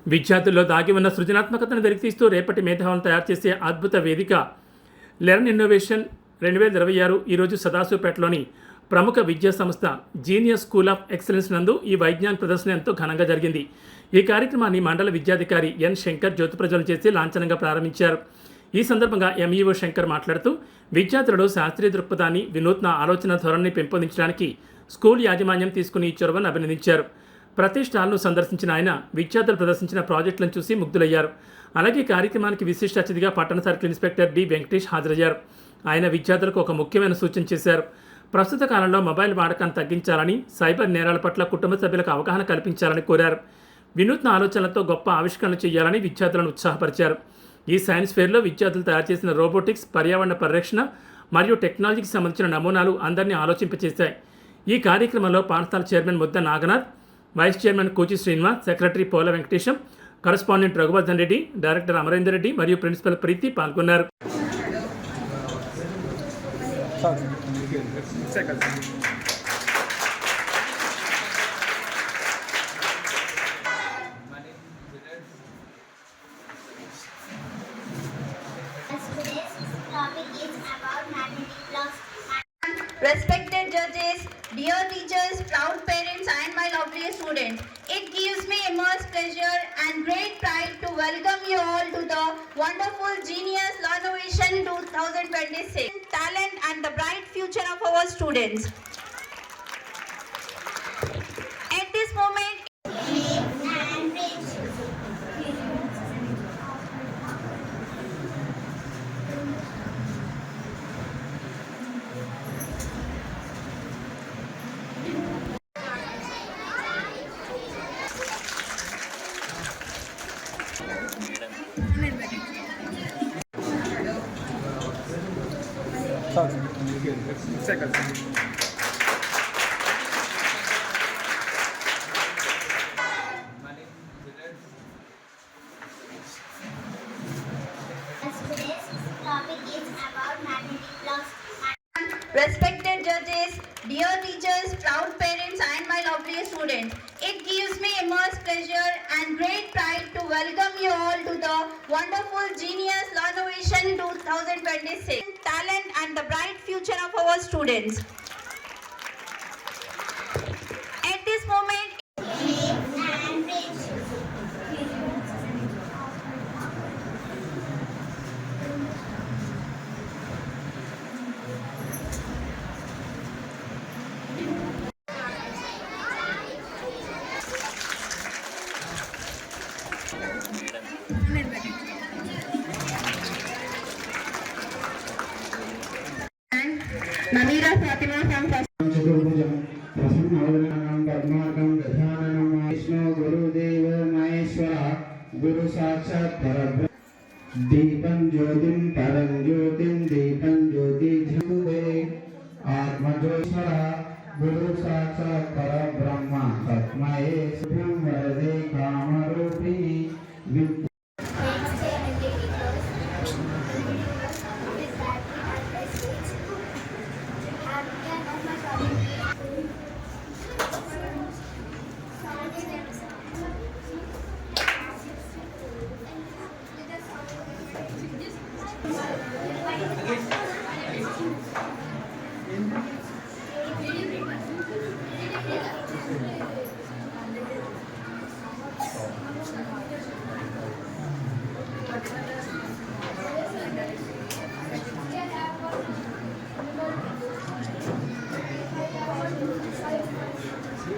విద్యార్థుల్లో దాగి ఉన్న సృజనాత్మకతను వెలికితీస్తూ రేపటి మేధావులను తయారు చేసే అద్భుత వేదిక లెర్న్ ఇన్నోవేషన్ 2026 ఈరోజు సదాశివపేటలోని ప్రముఖ విద్యా సంస్థ జీనియస్ స్కూల్ ఆఫ్ ఎక్సలెన్స్ నందు ఈ వైజ్ఞానిక ప్రదర్శన ఎంతో ఘనంగా జరిగింది. ఈ కార్యక్రమాన్ని మండల విద్యాధికారి ఎన్ శంకర్ జ్యోతి ప్రజ్వలన చేసి లాంఛనంగా ప్రారంభించారు. ఈ సందర్భంగా ఎంఈఓ శంకర్ మాట్లాడుతూ విద్యార్థులలో శాస్త్రీయ దృక్పథాన్ని, వినూత్న ఆలోచన ధోరణిని పెంపొందించడానికి స్కూల్ యాజమాన్యం తీసుకుని ఈ చొరవను అభినందించారు. ప్రతి స్టాల్ను సందర్శించిన ఆయన విద్యార్థులు ప్రదర్శించిన ప్రాజెక్టులను చూసి ముగ్ధులయ్యారు. అలాగే కార్యక్రమానికి విశిష్ట అతిథిగా పట్టణ సర్కిల్ ఇన్స్పెక్టర్ డి వెంకటేష్ హాజరయ్యారు. ఆయన విద్యార్థులకు ఒక ముఖ్యమైన సూచన చేశారు. ప్రస్తుత కాలంలో మొబైల్ వాడకాన్ని తగ్గించాలని, సైబర్ నేరాల పట్ల కుటుంబ సభ్యులకు అవగాహన కల్పించాలని కోరారు. వినూత్న ఆలోచనలతో గొప్ప ఆవిష్కరణలు చేయాలని విద్యార్థులను ఉత్సాహపరిచారు. ఈ సైన్స్ ఫేర్లో విద్యార్థులు తయారు చేసిన రోబోటిక్స్, పర్యావరణ పరిరక్షణ మరియు టెక్నాలజీకి సంబంధించిన నమూనాలు అందరినీ ఆలోచింపచేశాయి. ఈ కార్యక్రమంలో పాఠశాల చైర్మన్ ముద్ద నాగనాథ్, వైస్ చైర్మన్ కూచి శ్రీనివాస్, సెక్రటరీ పోల వెంకటేశం, కరస్పాండెంట్ రఘువర్ధన్ రెడ్డి, డైరెక్టర్ అమరేందర్ రెడ్డి మరియు ప్రిన్సిపల్ ప్రీతి పాల్గొన్నారు. Respected judges, dear teachers, proud parents and my lovely students, it gives me immense pleasure and great pride to welcome you all to the wonderful Genius Innovation 2026 talent and the bright future of our students. At this moment, respected judges, dear teachers, proud parents and my lovely students, it gives me immense pleasure and great pride to welcome you all to the wonderful Genius Innovation 2026 talent and the bright future of our students. At this moment, Namira Fatima from चतुर्भुजं प्रसन्नवदनं पद्मार्कं गजाननं विष्णु गुरुदेव महेश्वर गुरु साक्षात् परब्रह्म दीपं ज्योतिं परं ज्योतिं दीपं ज्योति झुदे आत्मज्योतिश्वर गुरु साक्षात् परब्रह्म तस्मै शुभं वरदे कामरूपिणी LCD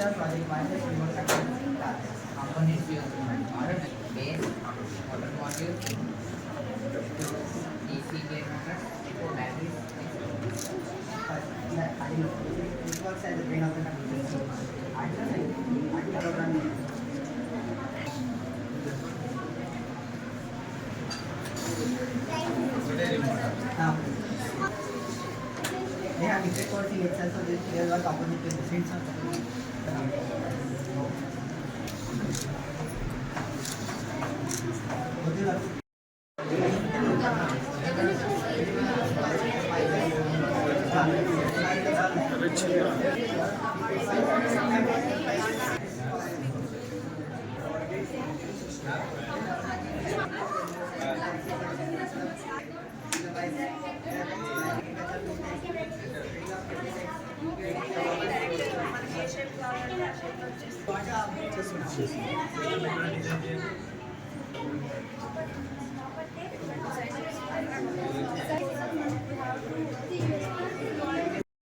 our project managers remote control tasks. Components used are base, motor module, DC gear motors, batteries. It works as a brain of the computer. And programming. They have different codes in Excel, so they work opposite with different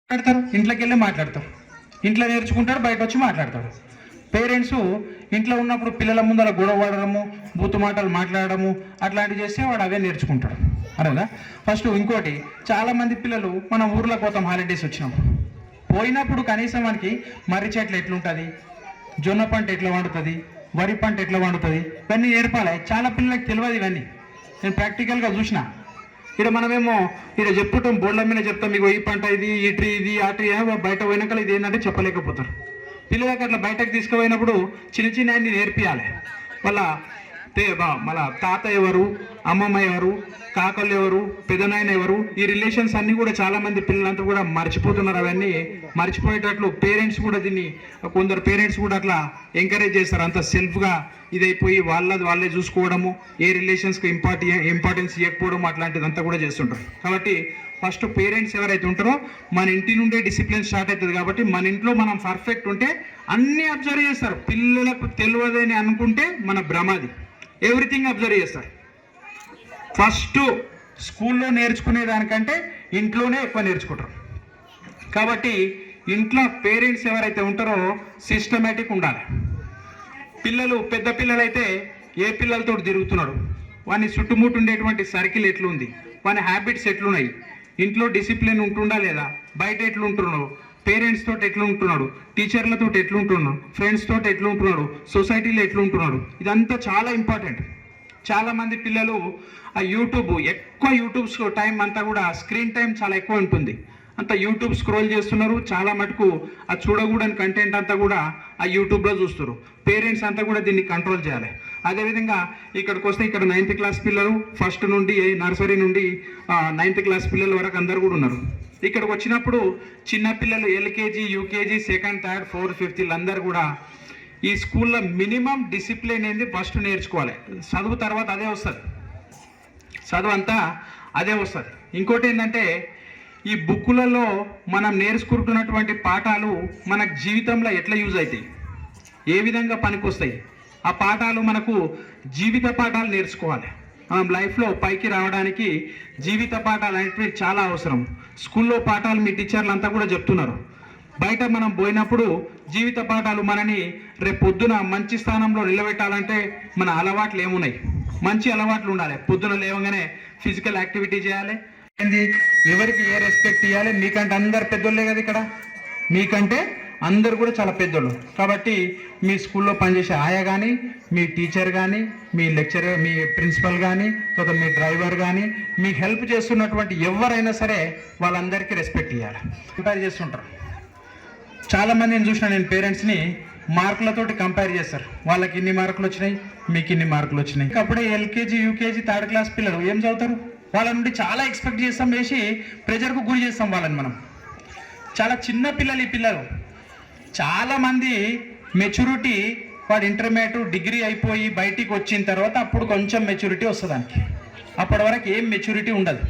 మాట్లాడతారు, ఇంట్లోకి వెళ్ళి మాట్లాడతారు, ఇంట్లో నేర్చుకుంటారు, బయట వచ్చి మాట్లాడతారు. Parents ఇంట్లో ఉన్నప్పుడు పిల్లల ముందర గొడవ పడడము, బూతు మాటలు మాట్లాడడము అట్లాంటివి చేస్తే వాడు అవే నేర్చుకుంటాడు. అరేదా ఫస్ట్ ఇంకోటి, చాలామంది పిల్లలు మన ఊర్లో పోతాం హాలిడేస్ వచ్చినప్పుడు, పోయినప్పుడు కనీసం మనకి మర్రి చెట్లు ఎట్లుంటుంది, జొన్న పంట ఎట్లా వండుతుంది, వరి పంట ఎట్లా వండుతుంది ఇవన్నీ నేర్పాలి. చాలా పిల్లలకు తెలియదు ఇవన్నీ. నేను ప్రాక్టికల్గా చూసిన. ఇక్కడ మనమేమో ఇక్కడ చెప్పుకుంటాం, బోర్డుల మీద చెప్తాం, మీకు ఈ పంట ఇది, ఈ ట్రీ ఇది, ఆ ట్రీ, బయట పోయినాక ఇది ఏంటంటే చెప్పలేకపోతారు. పిల్లలకి అట్లా బయటకు తీసుకుపోయినప్పుడు చిన్న చిన్న అన్ని నేర్పియాలి. మళ్ళా తాత ఎవరు, అమ్మమ్మ ఎవరు, కాకలు ఎవరు, పెదనాయన ఎవరు, ఈ రిలేషన్స్ అన్నీ కూడా చాలామంది పిల్లలంతా కూడా మర్చిపోతున్నారు. అవన్నీ మర్చిపోయేటట్లు పేరెంట్స్ కూడా దీన్ని, కొందరు పేరెంట్స్ కూడా అట్లా ఎంకరేజ్ చేస్తారు. అంత సెల్ఫ్గా ఇదైపోయి వాళ్ళే చూసుకోవడము, ఏ రిలేషన్స్కి ఇంపార్టెన్స్ ఇవ్వకపోవడం అట్లాంటిదంతా కూడా చేస్తుంటారు. కాబట్టి ఫస్ట్ పేరెంట్స్ ఎవరైతే ఉంటారో మన ఇంటి నుండే డిసిప్లిన్ స్టార్ట్ అవుతుంది. కాబట్టి మన ఇంట్లో మనం పర్ఫెక్ట్ ఉంటే అన్నీ అబ్జర్వ్ చేస్తారు. పిల్లలకు తెలియదని అనుకుంటే మన భ్రమాది, ఎవ్రీథింగ్ అబ్జర్వ్ చేస్తారు. ఫస్ట్ స్కూల్లో నేర్చుకునే దానికంటే ఇంట్లోనే ఎక్కువ నేర్చుకుంటారు. కాబట్టి ఇంట్లో పేరెంట్స్ ఎవరైతే ఉంటారో సిస్టమేటిక్ ఉండాలి. పిల్లలు పెద్ద పిల్లలైతే ఏ పిల్లలతో తిరుగుతున్నాడు, వాని చుట్టుముట్టు ఉండేటువంటి సర్కిల్ ఎట్లుంది, వాని హ్యాబిట్స్ ఎట్లున్నాయి, ఇంట్లో డిసిప్లిన్ ఉంటుందా లేదా, బయట ఎట్లుంటున్నాడు, పేరెంట్స్ తోటి ఎట్లుంటున్నాడు, టీచర్లతో ఎట్లుంటున్నాడు, ఫ్రెండ్స్ తోటి ఎట్లుంటున్నాడు, సొసైటీలో ఎట్లుంటున్నాడు, ఇదంతా చాలా ఇంపార్టెంట్. చాలామంది పిల్లలు ఆ ఎక్కువ యూట్యూబ్స్ టైం అంతా కూడా స్క్రీన్ టైం చాలా ఎక్కువ ఉంటుంది. అంతా యూట్యూబ్ స్క్రోల్ చేస్తున్నారు. చాలా మటుకు ఆ చూడకూడని కంటెంట్ అంతా కూడా ఆ యూట్యూబ్లో చూస్తారు. పేరెంట్స్ అంతా కూడా దీన్ని కంట్రోల్ చేయాలి. అదేవిధంగా ఇక్కడికి వస్తే ఇక్కడ 9th క్లాస్ పిల్లలు, ఫస్ట్ నుండి నర్సరీ నుండి 9th క్లాస్ పిల్లల వరకు అందరు కూడా ఉన్నారు. ఇక్కడికి వచ్చినప్పుడు చిన్న పిల్లలు LKG, UKG, 2nd, 3rd, 4th, 5th వీళ్ళందరూ కూడా ఈ స్కూల్లో మినిమం డిసిప్లిన్ ఏంది ఫస్ట్ నేర్చుకోవాలి. చదువు తర్వాత అదే వస్తుంది, చదువు అంతా అదే వస్తుంది. ఇంకోటి ఏంటంటే ఈ బుక్కులలో మనం నేర్చుకుంటున్నటువంటి పాఠాలు మనకు జీవితంలో ఎట్లా యూజ్ అవుతాయి, ఏ విధంగా పనికొస్తాయి, ఆ పాఠాలు మనకు జీవిత పాఠాలు నేర్చుకోవాలి. మనం లైఫ్లో పైకి రావడానికి జీవిత పాఠాలు అనేవి చాలా అవసరం. స్కూల్లో పాఠాలు మీ టీచర్లు అంతా కూడా చెప్తున్నారు. బయట మనం పోయినప్పుడు జీవిత పాఠాలు మనని రేపు పొద్దున మంచి స్థానంలో నిలబెట్టాలంటే మన అలవాట్లు ఏమున్నాయి, మంచి అలవాట్లు ఉండాలి. పొద్దున లేవగానే ఫిజికల్ యాక్టివిటీ చేయాలి. ఏంది, ఎవరికి ఏ రెస్పెక్ట్ ఇవ్వాలి. మీకంటే అందరు పెద్దోళ్ళే కదా, ఇక్కడ మీకంటే అందరు కూడా చాలా పెద్దోళ్ళు. కాబట్టి మీ స్కూల్లో పనిచేసే ఆయా కానీ, మీ టీచర్ కానీ, మీ లెక్చరర్, మీ ప్రిన్సిపల్ కానీ, తర్వాత మీ డ్రైవర్ కానీ, మీకు హెల్ప్ చేస్తున్నటువంటి ఎవరైనా సరే వాళ్ళందరికీ రెస్పెక్ట్ ఇవ్వాలి. కంపేర్ చేస్తుంటారు చాలామంది. నేను చూసిన, నేను పేరెంట్స్ని మార్కులతోటి కంపేర్ చేస్తారు. వాళ్ళకి ఇన్ని మార్కులు వచ్చినాయి, మీకు ఇన్ని మార్కులు వచ్చినాయి. అప్పుడే ఎల్కేజీ, యూకేజీ, 3rd క్లాస్ పిల్లలు ఏం చదువుతారు, వాళ్ళ నుండి చాలా ఎక్స్పెక్ట్ చేస్తాం, వేసి ప్రెజర్కు గురి చేస్తాం వాళ్ళని మనం. చాలా చిన్న పిల్లలు ఈ పిల్లలు. చాలామంది మెచ్యూరిటీ వాడు ఇంటర్మీడియట్, డిగ్రీ అయిపోయి బయటికి వచ్చిన తర్వాత అప్పుడు కొంచెం మెచ్యూరిటీ వస్తుంది దానికి. అప్పటి వరకు ఏం మెచ్యూరిటీ ఉండదు.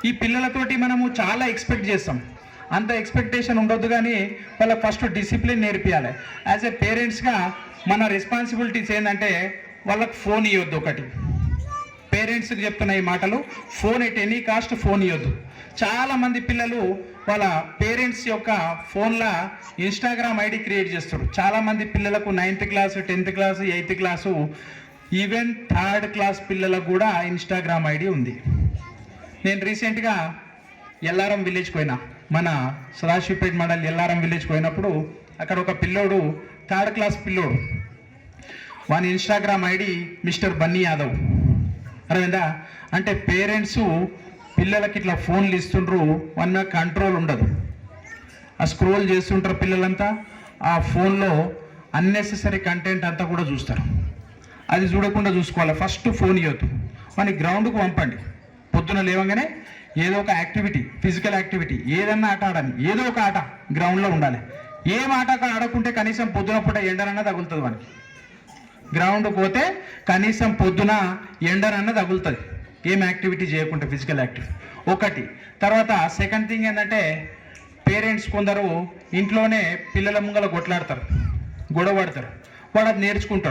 ఈ పిల్లలతోటి మనము చాలా ఎక్స్పెక్ట్ చేస్తాం. అంత ఎక్స్పెక్టేషన్ ఉండొద్దు, కానీ వాళ్ళకి ఫస్ట్ డిసిప్లిన్ నేర్పియాలి. యాజ్ ఏ పేరెంట్స్గా మన రెస్పాన్సిబిలిటీస్ ఏంటంటే వాళ్ళకి ఫోన్ ఇవ్వద్దు. ఒకటి పేరెంట్స్కి చెప్తున్న ఈ మాటలు, phone at any cost phone ఇవ్వద్దు. చాలామంది పిల్లలు వాళ్ళ పేరెంట్స్ యొక్క ఫోన్లో ఇన్స్టాగ్రామ్ ఐడి క్రియేట్ చేస్తారు. చాలామంది పిల్లలకు 9th class 10th class 8th class even 3rd class పిల్లలకు కూడా ఇన్స్టాగ్రామ్ ఐడి ఉంది. నేను రీసెంట్గా ఎల్లారం విలేజ్కి పోయినా, మన సదాశివపేట మండలి ఎల్లారం విలేజ్కి పోయినప్పుడు అక్కడ ఒక పిల్లోడు 3rd క్లాస్ పిల్లోడు, వాని Instagram ID mister Bunny Yadav. అర్థమైందా? అంటే పేరెంట్స్ పిల్లలకి ఇట్లా ఫోన్లు ఇస్తుండ్రు, వన్ కంట్రోల్ ఉండదు. ఆ స్క్రోల్ చేస్తుంటారు పిల్లలంతా, ఆ ఫోన్లో అన్నెసెసరీ కంటెంట్ అంతా కూడా చూస్తారు. అది చూడకుండా చూసుకోవాలి. ఫస్ట్ ఫోన్ ఇవ్వద్దు, వాని గ్రౌండ్కు పంపండి. పొద్దున లేవగానే ఏదో ఒక యాక్టివిటీ, ఫిజికల్ యాక్టివిటీ, ఏదన్నా ఆట ఆడని, ఏదో ఒక ఆట గ్రౌండ్లో ఉండాలి. ఏం ఆట ఆడకుంటే కనీసం పొద్దున పూట ఎండనన్నా తగులుతుంది వానికి. గ్రౌండ్కి పోతే కనీసం పొద్దున ఎండనన్నా తగులుతుంది, ఏం యాక్టివిటీ చేయకుంటే, ఫిజికల్ యాక్టివిటీ ఒకటి. తర్వాత సెకండ్ థింగ్ ఏంటంటే, పేరెంట్స్ కొందరు ఇంట్లోనే పిల్లల ముంగల కొట్లాడతారు, గొడవ పడతారు. వాడు అది నేర్చుకుంటారు.